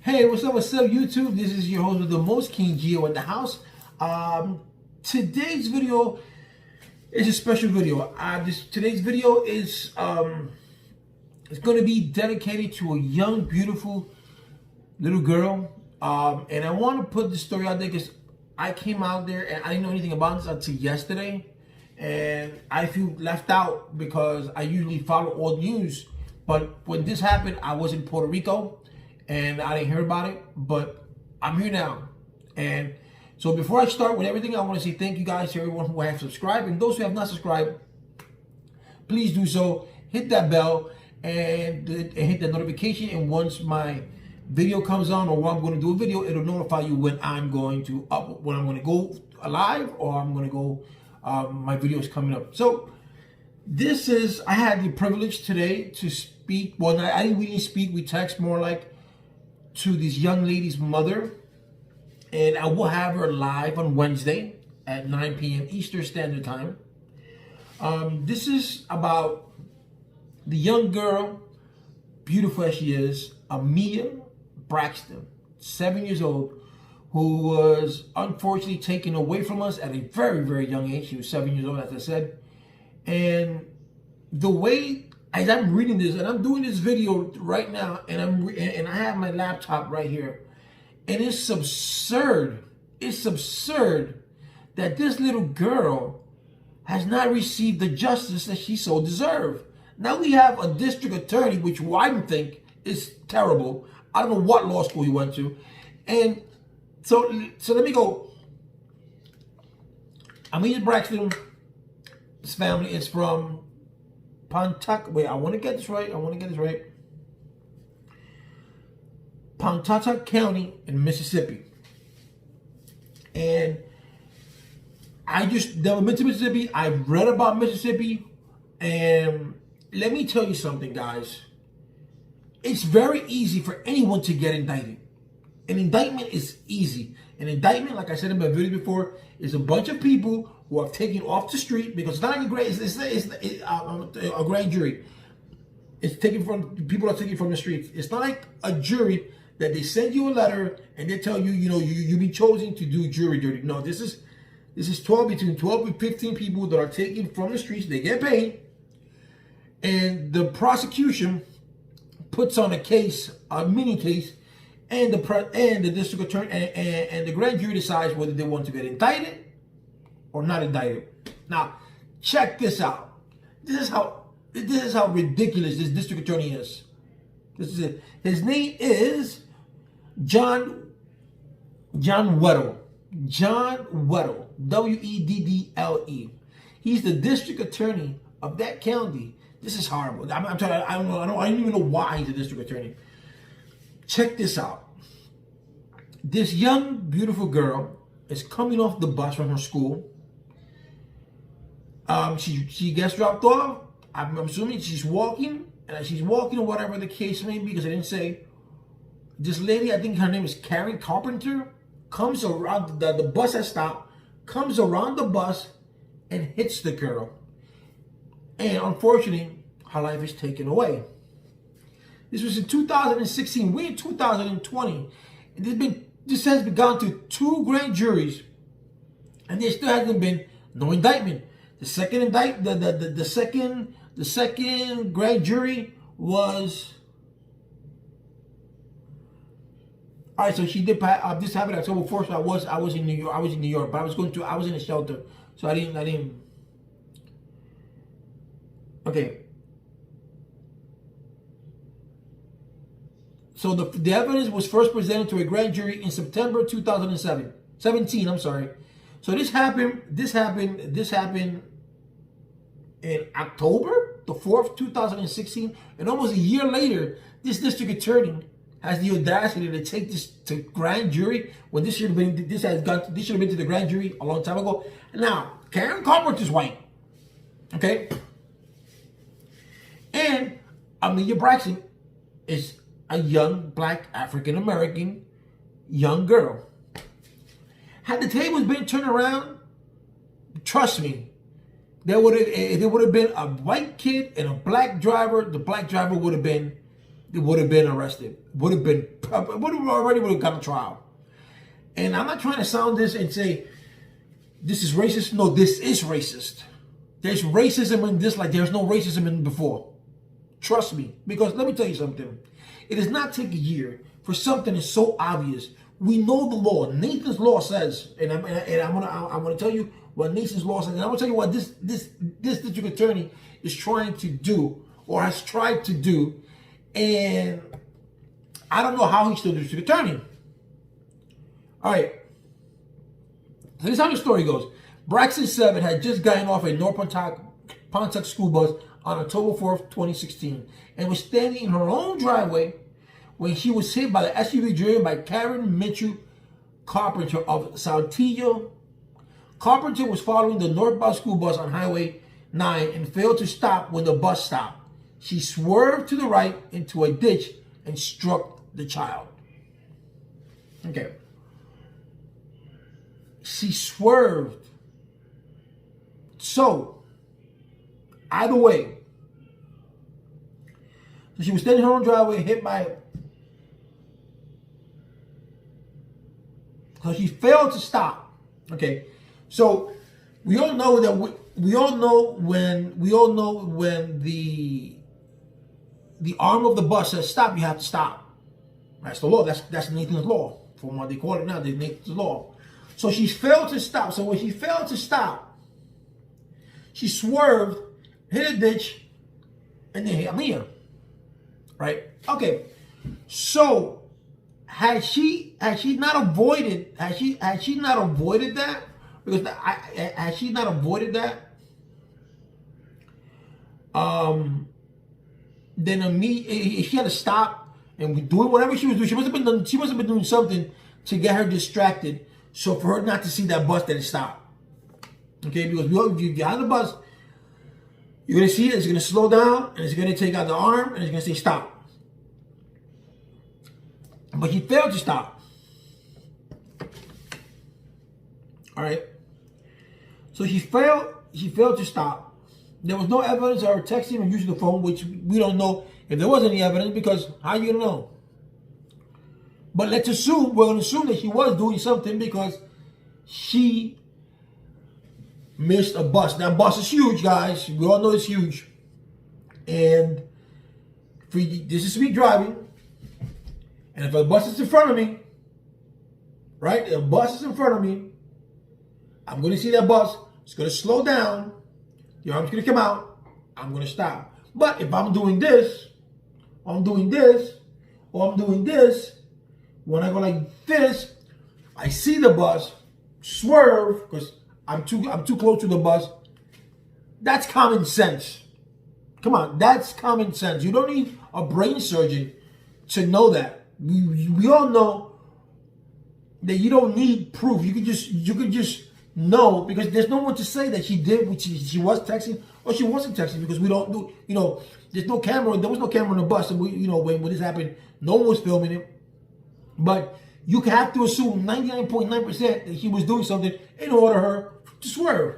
Hey, what's up, YouTube? This is your host with the most, King Geo in the house. Today's video is a special video. Today's video is it's going to be dedicated to a young, beautiful little girl. And I want to put this story out there because I came out there and I didn't know anything about this until yesterday. And I feel left out because I usually follow all the news. But when this happened, I was in Puerto Rico and I didn't hear about it, but I'm here now. And so before I start with everything, I want to say thank you guys to everyone who have subscribed. And those who have not subscribed, please do so. Hit that bell and hit the notification. And once my video comes on or when I'm going to do a video, it'll notify you when I'm going to go live or I'm going to go, my video is coming up. So I had the privilege today to speak. Well, I didn't really speak. We text more like to this young lady's mother. And I will have her live on Wednesday at 9 p.m. Eastern Standard Time. This is about the young girl, beautiful as she is, Amiya Braxton, 7 years old, who was unfortunately taken away from us at a very, very young age. She was 7 years old, as I said. And the way, as I'm reading this, and I'm doing this video right now, and I have my laptop right here, and it's absurd. It's absurd that this little girl has not received the justice that she so deserved. Now we have a district attorney, which I think is terrible. I don't know what law school he went to. And so let me go. Amiya Braxton's family is from Pontotoc. Wait, I want to get this right. Pontotoc County in Mississippi. And I just never been to Mississippi. I've read about Mississippi. And let me tell you something, guys. It's very easy for anyone to get indicted. An indictment is easy. An indictment, like I said in my video before, is a bunch of people who are taken off the street because it's not like a grand jury. It's taken from people are taken from the streets. It's not like a jury that they send you a letter and they tell you, you be chosen to do jury duty. No, this is between 12 and 15 people that are taken from the streets. They get paid, and the prosecution puts on a case, a mini case, and the district attorney and the grand jury decides whether they want to get indicted or not indicted. Now, check this out. This is how ridiculous this district attorney is. This is it. His name is John Weddle. John Weddle. Weddle. He's the district attorney of that county. This is horrible. I'm telling you, I don't even know why he's a district attorney. Check this out. This young, beautiful girl is coming off the bus from her school. She gets dropped off. I'm assuming she's walking, or whatever the case may be, because I didn't say. This lady, I think her name is Karen Carpenter, comes around, the bus has stopped, comes around the bus and hits the girl. And unfortunately, her life is taken away. This was in 2016. We're in 2020. And this has been gone to 2 grand juries, and there still hasn't been no indictment. The second the second grand jury was. All right, so she did. This happened October 4th. So I was in New York. But I was in a shelter, so I didn't. Okay. So the evidence was first presented to a grand jury in September 2017. I'm sorry. So this happened in October the 4th, 2016, and almost a year later, this district attorney has the audacity to take this to grand jury when this should have been to the grand jury a long time ago. Now, Karen Carpenter's white, okay, and Amiya Braxton is a young black African American young girl. Had the tables been turned around, trust me, if there would have been a white kid and a black driver, the black driver would have been would have been arrested. Would have got a trial. And I'm not trying to sound this and say this is racist. No, this is racist. There's racism in this like there's no racism in before. Trust me. Because let me tell you something. It does not take a year for something that's so obvious. We know the law. Nathan's law says, and I'm gonna tell you what Nathan's law says, and I'm gonna tell you what this district attorney is trying to do or has tried to do, and I don't know how he's still district attorney. All right. So this is how the story goes. Braxton 7 had just gotten off a North Pontotoc school bus on October 4th, 2016, and was standing in her own driveway when she was hit by the SUV driven by Karen Mitchell Carpenter of Saltillo. Carpenter was following the northbound school bus on Highway 9 and failed to stop when the bus stopped. She swerved to the right into a ditch and struck the child. Okay. She swerved. So, either way, so she was standing in her own driveway, hit by. So she failed to stop. Okay, so we all know that we all know when the arm of the bus says stop, you have to stop. That's the law. That's Nathan's law. From what they call it now, that's Nathan's law. So she failed to stop. So when she failed to stop, she swerved, hit a ditch, and then hit Amiya. Right? Okay. So had she not avoided that? Because had she not avoided that, then Amiya, if she had to stop and doing whatever she was doing, she must have been doing something to get her distracted. So for her not to see that bus, that it stopped. Okay, because if you get on the bus, you're gonna see it. It's gonna slow down, and it's gonna take out the arm, and it's gonna say stop. But he failed to stop. All right. So she failed to stop. There was no evidence of her texting or using the phone, which we don't know if there was any evidence, because how are you gonna know? But we're gonna assume that she was doing something because she missed a bus. That bus is huge, guys. We all know it's huge. And this is me driving. And if a bus is in front of me, right? If a bus is in front of me, I'm going to see that bus. It's going to slow down. The arm's going to come out. I'm going to stop. But if I'm doing this, or I'm doing this, or I'm doing this, when I go like this, I see the bus, swerve, because I'm too close to the bus. That's common sense. Come on, that's common sense. You don't need a brain surgeon to know that. We all know that you don't need proof. You could just know, because there's no one to say that she did what she was texting or she wasn't texting, because we don't do, there's no camera. There was no camera on the bus, and when this happened, no one was filming it. But you have to assume 99.9% that she was doing something in order for her to swerve.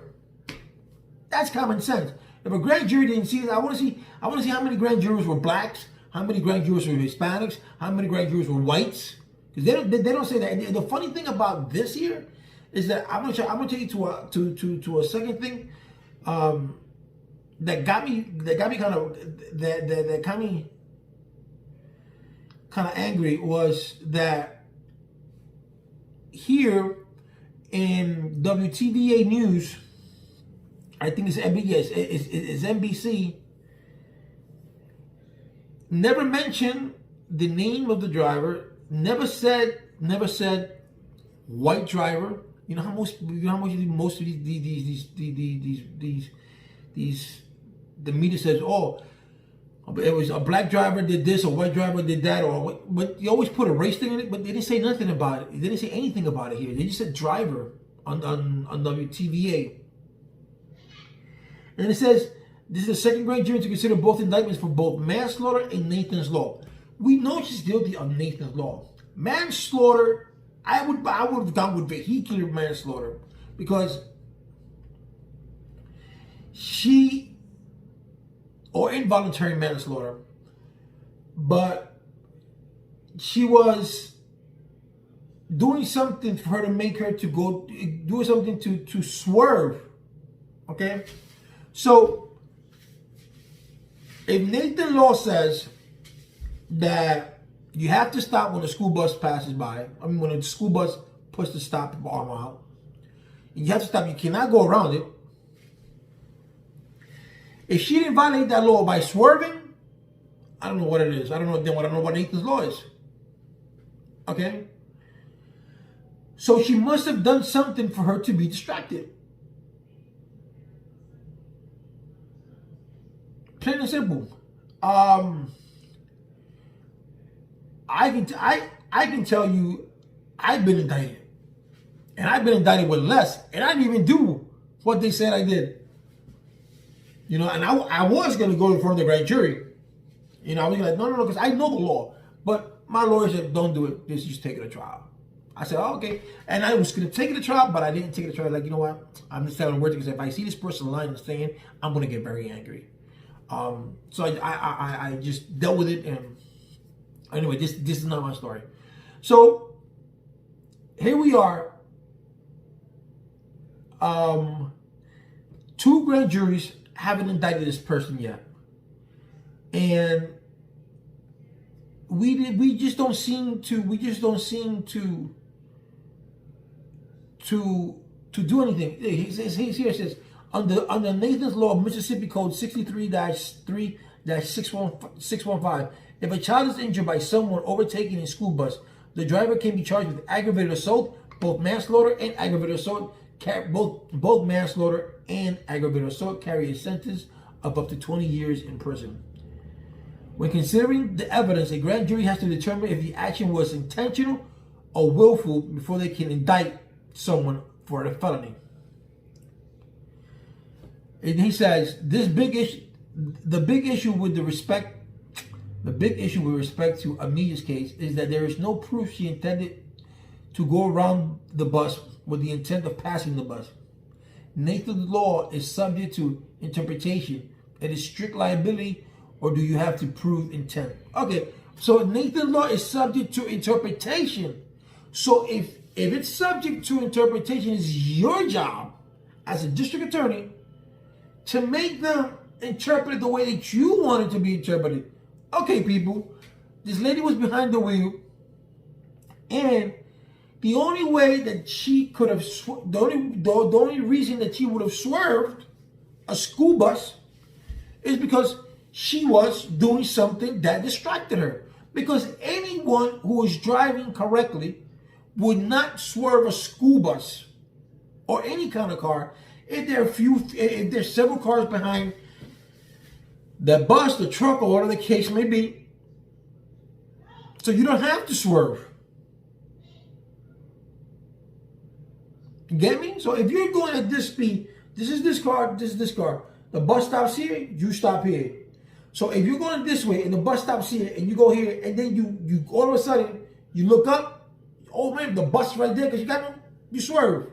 That's common sense. If a grand jury didn't see it, I want to see how many grand jurors were blacks, how many grand jurors were Hispanics, how many grand jurors were whites. Because they don't say that. And the funny thing about this here is that I'm gonna take you to a second thing that got me kind of angry, was that here in WTVA News, I think it's NBC, never mentioned the name of the driver, never said white driver. You know how most of the media says, oh, it was a black driver did this, a white driver did that, but you always put a race thing in it, but they didn't say nothing about it. They didn't say anything about it here. They just said driver on WTVA. And it says, this is the second grand jury to consider both indictments for both manslaughter and Nathan's law. We know she's guilty of Nathan's law. Manslaughter, I would have gone with vehicular manslaughter, because or involuntary manslaughter. But she was doing something for her to make her to go do something to swerve. Okay, so if Nathan Law says that you have to stop when the school bus passes by, I mean when the school bus puts the stop arm out, and you have to stop, you cannot go around it. If she didn't violate that law by swerving, I don't know what it is. I don't know what Nathan's law is. Okay? So she must have done something for her to be distracted. Plain and simple. I can tell you, I've been indicted, and I've been indicted with less, and I didn't even do what they said I did. You know, and I was going to go in front of the grand jury. You know, I was like, no, because I know the law. But my lawyer said, don't do it. Just take it to trial. I said, oh, okay. And I was going to take it to trial, but I didn't take it to trial. Like, you know what? I'm just telling the word, because if I see this person lying and saying, I'm going to get very angry. So I just dealt with it. And anyway, this is not my story. So here we are. 2 grand juries haven't indicted this person yet, and we just don't seem to do anything. He says under Nathan's law, Mississippi Code 63-3-615, if a child is injured by someone overtaking a school bus, the driver can be charged with aggravated assault, both manslaughter and aggravated assault. Both manslaughter and aggravated assault carry a sentence of up to 20 years in prison. When considering the evidence, a grand jury has to determine if the action was intentional or willful before they can indict someone for a felony. And he says the big issue with respect to Amiya's case is that there is no proof she intended to go around the bus with the intent of passing the bus. Nathan's law is subject to interpretation. It is strict liability, or do you have to prove intent? Okay, so Nathan's law is subject to interpretation. So if it's subject to interpretation, it's your job as a district attorney to make them interpret it the way that you want it to be interpreted. Okay, people, this lady was behind the wheel, and the only way that she could have, the only reason that she would have swerved a school bus is because she was doing something that distracted her. Because anyone who is driving correctly would not swerve a school bus or any kind of car if there's several cars behind the bus, the truck, or whatever the case may be. So you don't have to swerve. You get me? So if you're going at this speed, this is this car, this is this car. The bus stops here, you stop here. So if you're going this way and the bus stops here and you go here, and then you all of a sudden you look up, oh man, the bus right there because you swerve.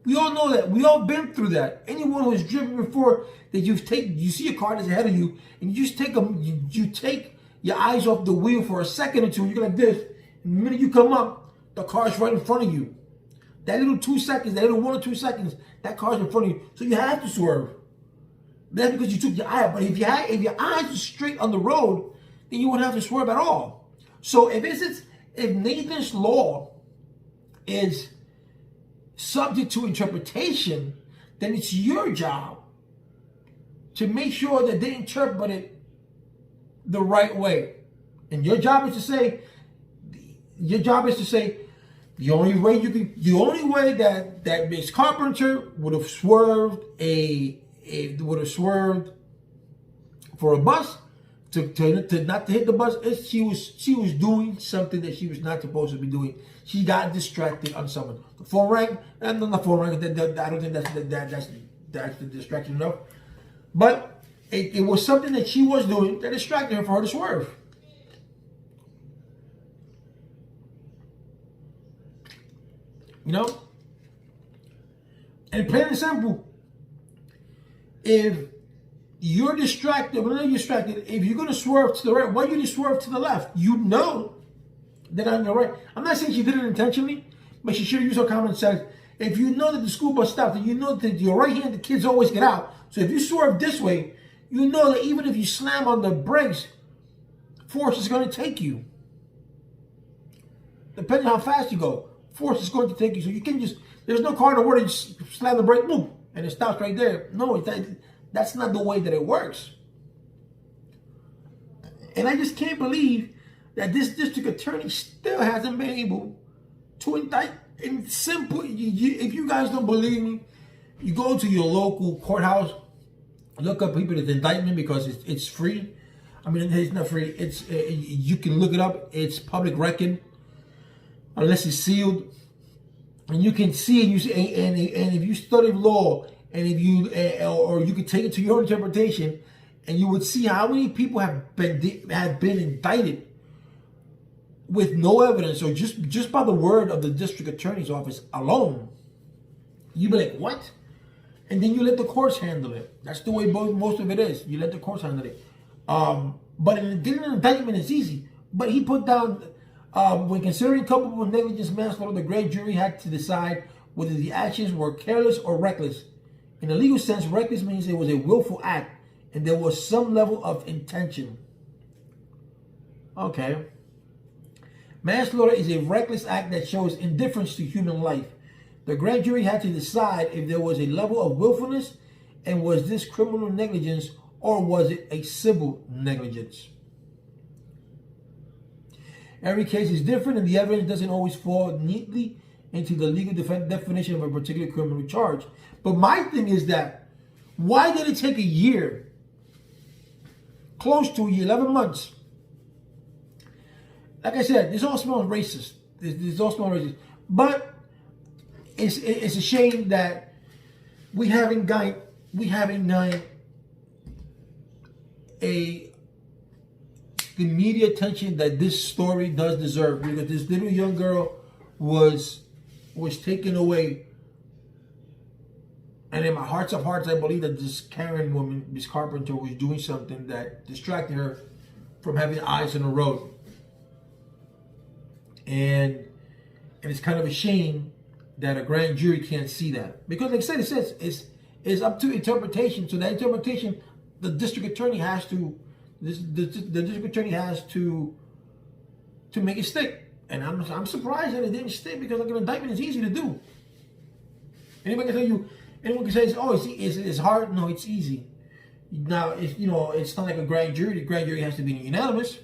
We all know that. We all been through that. Anyone who has driven before, that you see a car that's ahead of you, and you just take you take your eyes off the wheel for a second or two, and you're like this, and the minute you come up, the car's right in front of you. That little 2 seconds, that little 1 or 2 seconds, that car's in front of you. So you have to swerve. That's because you took your eye out. But if your eyes were straight on the road, then you wouldn't have to swerve at all. So if Nathan's law is subject to interpretation, then it's your job to make sure that they interpret it the right way. And your job is to say, the only way that Miss Carpenter would have swerved for a bus to not to hit the bus is she was doing something that she was not supposed to be doing. She got distracted on someone. The phone rang, and then the phone rang. I don't think that's the distraction enough. But it was something that she was doing that distracted her for her to swerve. You know? And plain and simple, if you're distracted, if you're going to swerve to the right, why don't you swerve to the left? You know They're not in the right. I'm not saying she did it intentionally, but she should have used her common sense. If you know that the school bus stopped, and you know that your right hand, the kids always get out. So if you swerve this way, you know that even if you slam on the brakes, force is going to take you. Depending on how fast you go, force is going to take you. So you can just, there's no car in the world that just slam the brake, boom, and it stops right there. No, that's not the way that it works. And I just can't believe that this district attorney still hasn't been able to indict. And simple, if you guys don't believe me, you go to your local courthouse, look up people's indictment because it's free. I mean, it's not free. It's you can look it up. It's public record, unless it's sealed, and you can see and you see. And if you study law, and if you or you could take it to your own interpretation, and you would see how many people have been indicted with no evidence, or just by the word of the district attorney's office alone. You be like, what? And then you let the courts handle it. That's the way most of it is. You let the courts handle it. But getting an indictment is easy. But he put down, when considering culpable negligence manslaughter, the grand jury had to decide whether the actions were careless or reckless. In a legal sense, reckless means it was a willful act and there was some level of intention. Okay. Manslaughter is a reckless act that shows indifference to human life. The grand jury had to decide if there was a level of willfulness, and was this criminal negligence or was it a civil negligence? Every case is different and the evidence doesn't always fall neatly into the legal definition of a particular criminal charge. But my thing is that, why did it take a year, close to a year, 11 months? Like I said, this all smells racist. This all smells racist. But it's a shame that we haven't done the media attention that this story does deserve, because this little young girl was taken away. And in my hearts of hearts, I believe that this Karen woman, Miss Carpenter, was doing something that distracted her from having eyes on the road. And it's kind of a shame that a grand jury can't see that, because, like I said, it says it's up to interpretation. So that interpretation, the district attorney has to, the district attorney has to make it stick. And I'm surprised that it didn't stick, because like an indictment is easy to do. Anyone can say, oh, it's hard. No, it's easy. Now, it's not like a grand jury. The grand jury has to be unanimous.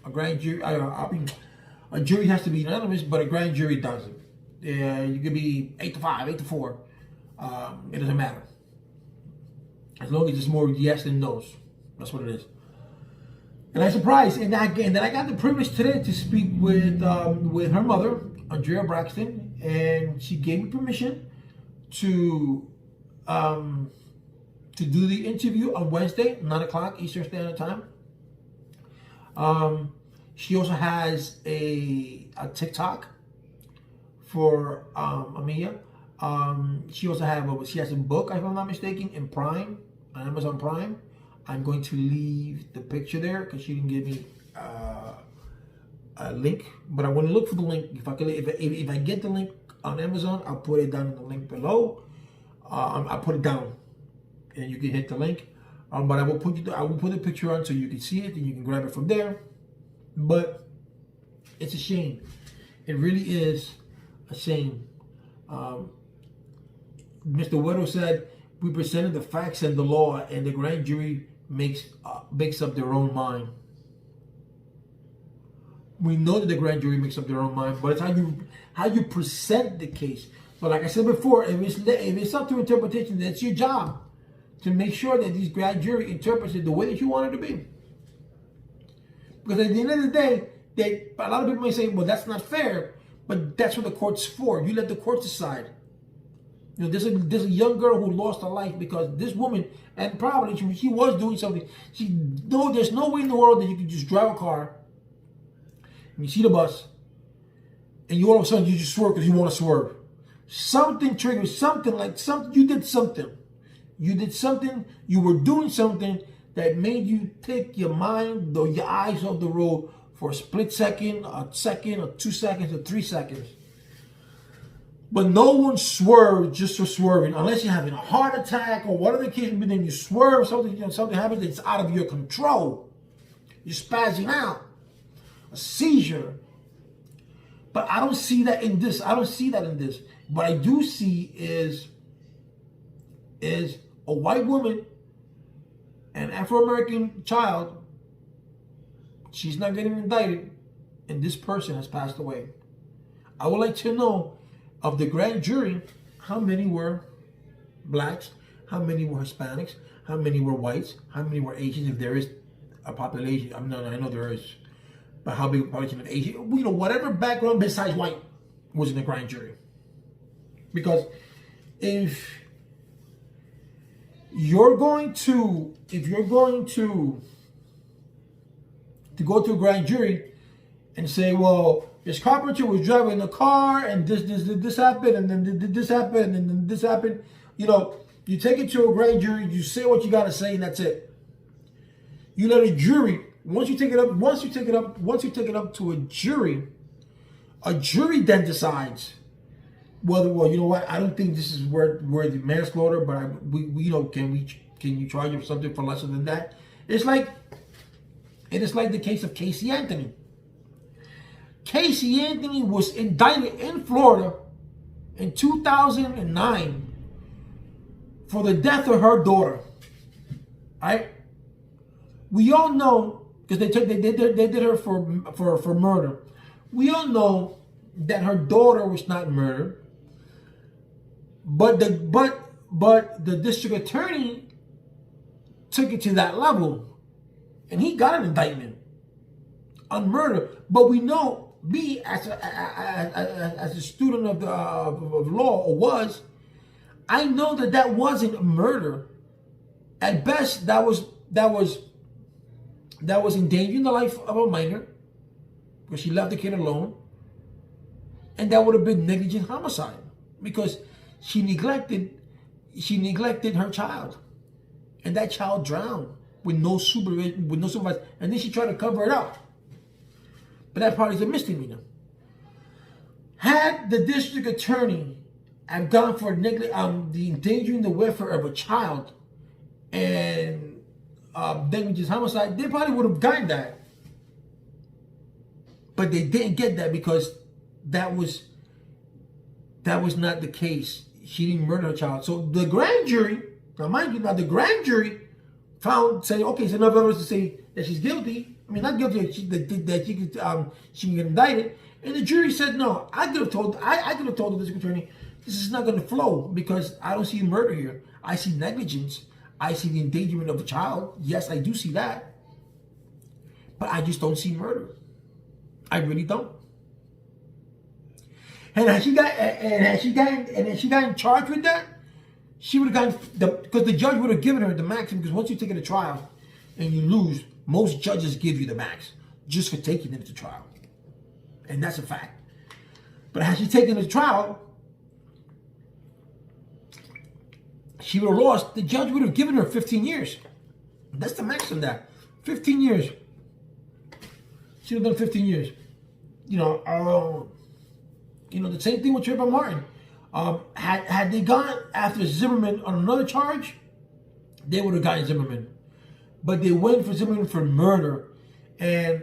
A jury has to be unanimous, but a grand jury doesn't. You could be 8-5, 8-4. It doesn't matter. As long as it's more yes than no's. That's what it is. And I'm surprised. And then I got the privilege today to speak with her mother, Amiya Braxton, and she gave me permission to do the interview on Wednesday, 9 o'clock Eastern Standard Time. She also has a TikTok for Amiya. She has a book, if I'm not mistaken, in Prime, on Amazon Prime. I'm going to leave the picture there because she didn't give me a link, but I want to look for the link. If I get the link on Amazon, I'll put it down in the link below. I'll put it down, and you can hit the link. But I will put the picture on so you can see it and you can grab it from there. But it's a shame. It really is a shame. Mr. Weddle said, we presented the facts and the law, and the grand jury makes up their own mind. We know that the grand jury makes up their own mind, but it's how you present the case. So like I said before, if it's up to interpretation, that's your job to make sure that these grand jury interprets it the way that you want it to be. Because at the end of the day, a lot of people may say, well, that's not fair, but that's what the court's for. You let the courts decide. There's a young girl who lost her life because this woman, and probably she was doing something. There's no way in the world that you can just drive a car, and you see the bus, and you all of a sudden you just swerve because you want to swerve. Something triggers, you did something. You were doing something that made you take your mind or your eyes off the road for a split second, or 2 seconds, or 3 seconds. But no one swerved just for swerving, unless you're having a heart attack or whatever the case may be. Then you swerve, something happens that's out of your control. You're spazzing out, a seizure. But I don't see that in this. I don't see that in this. What I do see is a white woman, an Afro-American child. She's not getting indicted, and this person has passed away. I would like to know, of the grand jury, how many were blacks, how many were Hispanics, how many were whites, how many were Asians, if there is a population. I know there is, but how big a population of Asian, whatever background besides white was in the grand jury. Because if you're going to go to a grand jury and say, well, this carpenter was driving the car and this happened, and then this happened, and then this happened. You take it to a grand jury, you say what you gotta say, and that's it. You let a jury, once you take it up to a jury then decides whether, well, you know what, I don't think this is where the manslaughter, but can you charge him something for lesser than that? It is like the case of Casey Anthony. Casey Anthony was indicted in Florida in 2009 for the death of her daughter. Right? We all know, because they did her for murder. We all know that her daughter was not murdered, but the district attorney took it to that level, and he got an indictment on murder. But we know, me as a student of law, or I know that wasn't a murder. At best, that was endangering the life of a minor, because she left the kid alone, and that would have been negligent homicide, because she neglected her child, and that child drowned with no supervision, and then she tried to cover it up. But that part is a misdemeanor. Had the district attorney have gone for the endangering the welfare of a child and negligent homicide, they probably would have gotten that. But they didn't get that, because that was not the case. She didn't murder her child. So the grand jury, now mind you, the grand jury said, okay, so enough evidence to say that she's guilty. I mean, not guilty, that she can get indicted. And the jury said, no, I could have told the district attorney, this is not going to flow, because I don't see murder here. I see negligence. I see the endangerment of a child. Yes, I do see that. But I just don't see murder. I really don't. And had she gotten charged with that, she would have gotten, because the judge would have given her the maximum, because once you take it to trial and you lose, most judges give you the max just for taking it to trial. And that's a fact. But had she taken it to trial, she would have lost. The judge would have given her 15 years. That's the max on that. 15 years. She would have done 15 years. The same thing with Trayvon Martin. Had they gone after Zimmerman on another charge, they would have gotten Zimmerman. But they went for Zimmerman for murder. And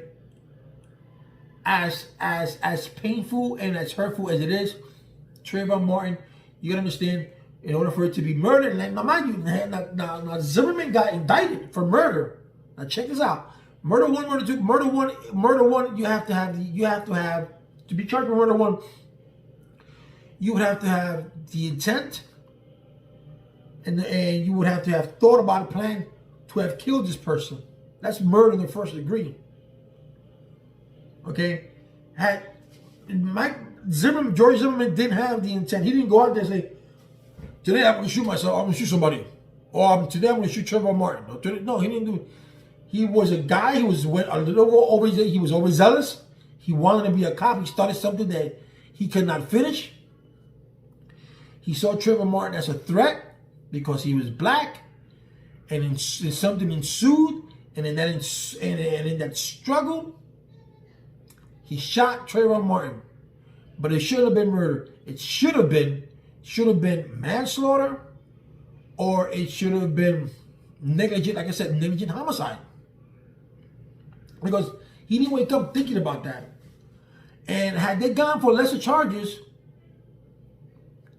as painful and as hurtful as it is, Trayvon Martin, you gotta understand, in order for it to be murder, now mind you, now Zimmerman got indicted for murder. Now check this out: murder one, murder two, murder one. You have to have to be charged with murder one. You would have to have the intent, and you would have to have thought about a plan to have killed this person. That's murder in the first degree. Okay, George Zimmerman didn't have the intent. He didn't go out there and say, today I'm going to shoot myself, I'm going to shoot somebody. Or today I'm going to shoot Trayvon Martin. No, he didn't do it. He was a guy, he was overzealous. He wanted to be a cop. He started something that he could not finish. He saw Trayvon Martin as a threat because he was black. And something ensued. And in that struggle, He shot Trayvon Martin, but it shouldn't have been murder. It should have been manslaughter, or it should have been negligent, like I said, negligent homicide. Because he didn't wake up thinking about that. And had they gone for lesser charges,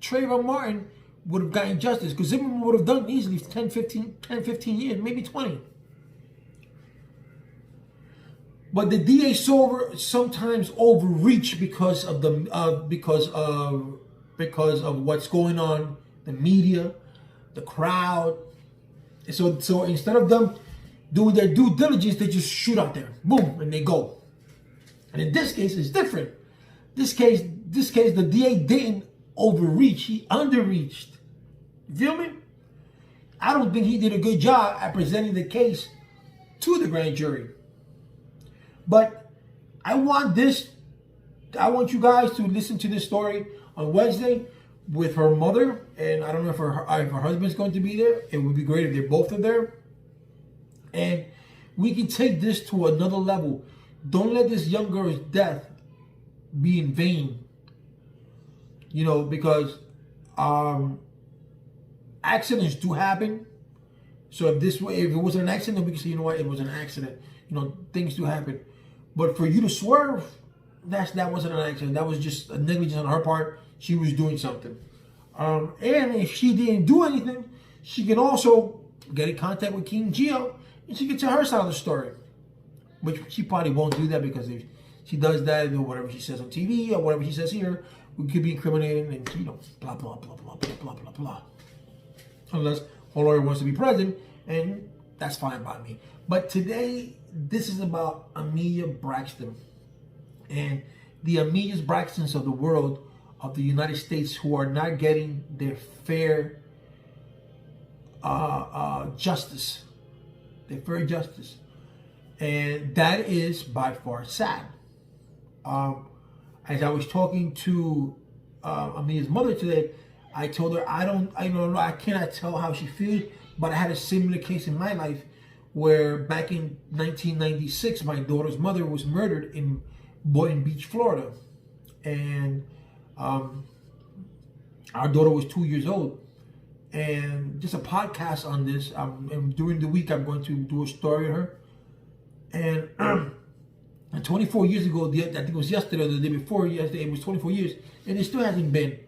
Trayvon Martin would have gotten justice, because Zimmerman would have done easily 10, 15 years, maybe 20. But the DA sometimes overreach because of what's going on, the media, the crowd. So instead of them doing their due diligence, they just shoot out there, boom, and they go. And in this case, it's different. This case, the DA didn't overreach; he underreached. You feel me? I don't think he did a good job at presenting the case to the grand jury. But I want you guys to listen to this story on Wednesday with her mother, and I don't know if her husband's going to be there. It would be great if they both are there. And we can take this to another level. Don't let this young girl's death be in vain. You know, because accidents do happen. So if it was an accident, we can say, you know what, it was an accident. You know, things do happen. But for you to swerve, that wasn't an accident. That was just a negligence on her part. She was doing something. And if she didn't do anything, she can also get in contact with King Geo, and she can tell her side of the story. Which she probably won't do that, because if she does that, you know, whatever she says on TV or whatever she says here, we could be incriminating and, you know, blah, blah, blah, blah, blah, blah, blah, blah. Unless her lawyer wants to be present, and that's fine by me. But today, this is about Amiya Braxton. And the Amiya Braxtons of the world, of the United States, who are not getting their fair justice. Their fair justice. And that is by far sad. As I was talking to Amiya's mother today, I told her I cannot tell how she feels, but I had a similar case in my life where back in 1996, my daughter's mother was murdered in Boynton Beach, Florida. And our daughter was 2 years old. And just a podcast on this. And during the week, I'm going to do a story on her. And 24 years ago, I think it was yesterday or the day before yesterday, it was 24 years. And there still hasn't been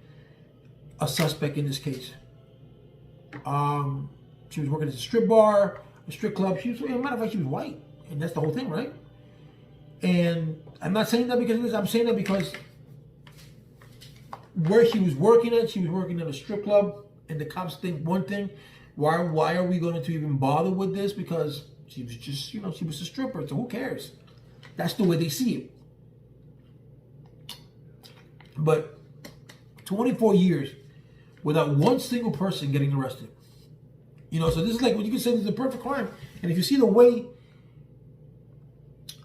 a suspect in this case. She was working at a strip bar, a strip club. As a matter of fact, she was white. And that's the whole thing, right? And I'm not saying that because of this. I'm saying that because where she was working at a strip club, and the cops think one thing. Why are we going to even bother with this? Because she was just, you know, she was a stripper, so who cares? That's the way they see it. But 24 years without one single person getting arrested. You know, so this is like what you can say, this is a perfect crime. And if you see the way,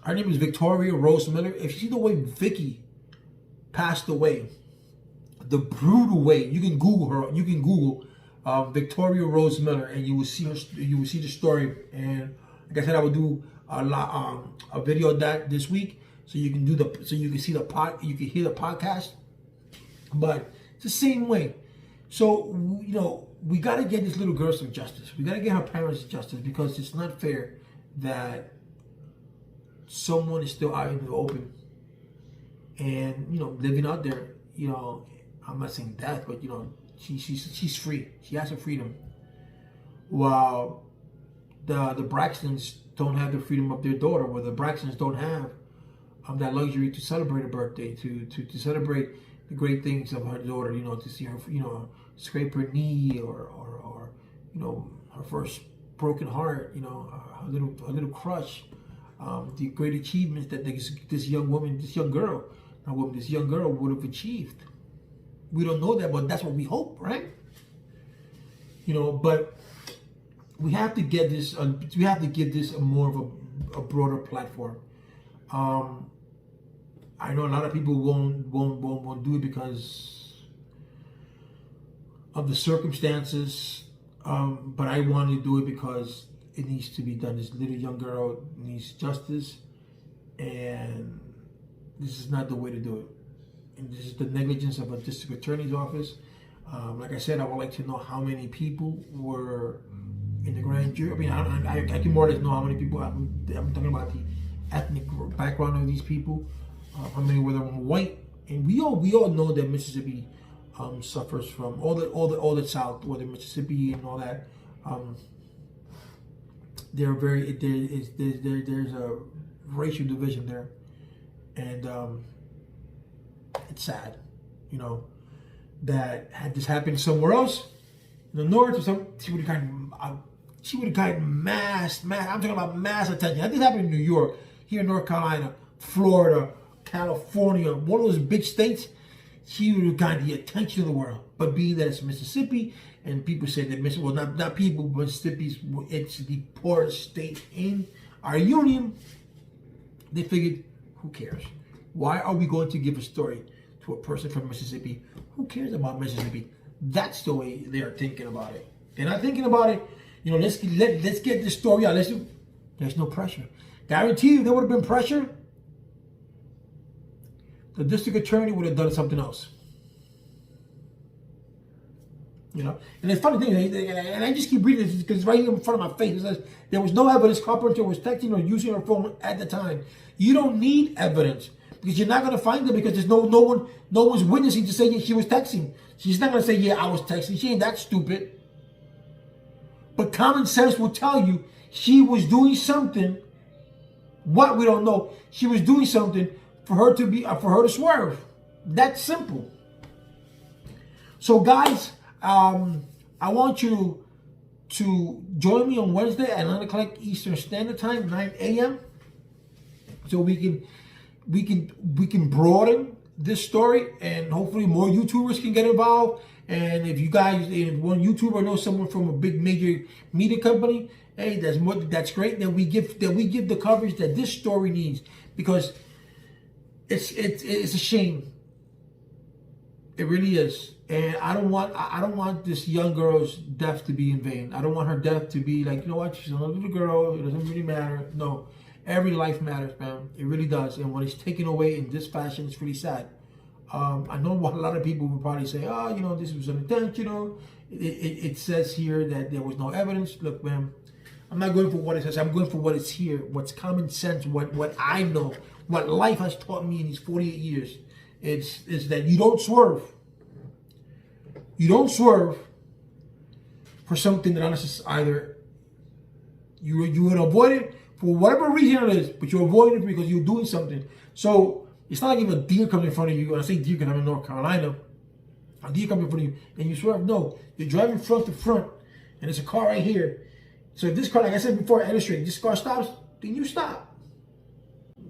her name is Victoria Rose Miller. If you see the way Vicky passed away, the brutal way, you can Google her. You can Google Victoria Rose Miller, and you will see her. You will see the story. And like I said, I will do a video of that this week, so you can see you can hear the podcast. But it's the same way. So, you know, we got to get this little girl some justice. We got to get her parents justice, because it's not fair that someone is still out in the open and, you know, living out there. You know, I'm not saying death, but, you know, she's free. She has her freedom. While the Braxtons don't have the freedom of their daughter, or the Braxtons don't have that luxury to celebrate a birthday, to celebrate the great things of her daughter, you know, to see her, you know, scrape her knee, or you know, her first broken heart, you know, her little crush, the great achievements that this young girl would have achieved. We don't know that, but that's what we hope, right? You know, but we have to get this. We have to give this more of a broader platform. I know a lot of people won't do it because of the circumstances, but I want to do it because it needs to be done. This little young girl needs justice, and this is not the way to do it. And this is the negligence of a district attorney's office. Like I said, I would like to know how many people were in the grand jury. I mean, I can more or less know how many people. I'm talking about the ethnic background of these people. How many were them white? And we all know that Mississippi suffers from all the South, whether Mississippi and all that. There's a racial division there, and it's sad, you know, that had this happened somewhere else in the north or something, she would have gotten mass. I'm talking about mass attention. Had this happened in New York, here in North Carolina, Florida, California, one of those big states, she would have gotten the attention of the world. But being that it's Mississippi, and people say that Mississippi, well, not people, but Mississippi's, it's the poorest state in our union, they figured, who cares? Why are we going to give a story to a person from Mississippi? Who cares about Mississippi? That's the way they're thinking about it. They're not thinking about it, you know, let's get this story out. There's no pressure. Guarantee you there would have been pressure. The district attorney would have done something else. You know, and the funny thing, and I just keep reading this because it's right here in front of my face. It says there was no evidence Carpenter was texting or using her phone at the time. You don't need evidence because you're not going to find them because there's no one's witnessing to say she was texting. She's not going to say, yeah, I was texting. She ain't that stupid. But common sense will tell you she was doing something. What we don't know, she was doing something for her to swerve. That's simple. So guys, I want you to join me on Wednesday at 9 o'clock Eastern Standard Time, 9 a.m. So we can broaden this story, and hopefully more YouTubers can get involved. And if you guys, if one YouTuber knows someone from a big major media company, hey, that's great. Then we give the coverage that this story needs, because it's a shame. It really is. And I don't want this young girl's death to be in vain. I don't want her death to be like, you know what, she's a little girl, it doesn't really matter. No, every life matters, man. It really does. And when it's taken away in this fashion, it's really sad. I know a lot of people will probably say, oh, you know, this was unintentional. It says here that there was no evidence. Look, man, I'm not going for what it says. I'm going for what is here, what's common sense, what I know, what life has taught me in these 48 years. It's that you don't swerve. You don't swerve for something that honestly either you would avoid it for whatever reason it is, but you're avoiding it because you're doing something. So it's not like if a deer comes in front of you, and I say deer because I'm in North Carolina, a deer comes in front of you and you swerve. No, you're driving front to front, and there's a car right here. So if this car, like I said before, I illustrate, this car stops, then you stop.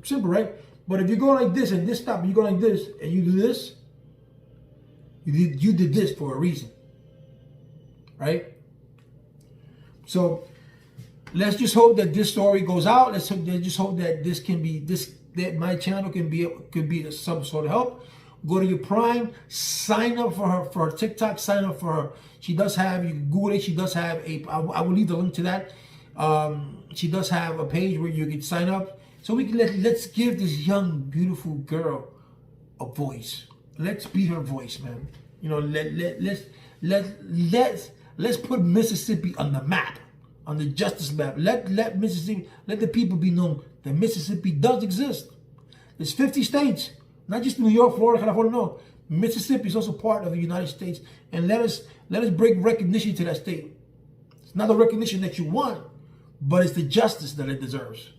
Simple, right? But if you're going like this and this stop, and you go like this and you do this, you did this for a reason, right? So let's just hope that this story goes out. Let's just hope that this can be that my channel could be some sort of help. Go to your Prime, sign up for her TikTok, sign up for her. She does have, you can Google it. She does have I will leave the link to that. She does have a page where you can sign up. So we can let's give this young, beautiful girl a voice. Let's be her voice, man. You know, let's put Mississippi on the map, on the justice map. Let Mississippi, let the people be known that Mississippi does exist. There's 50 states, not just New York, Florida, California. No, Mississippi is also part of the United States, and let us bring recognition to that state. It's not the recognition that you want, but it's the justice that it deserves.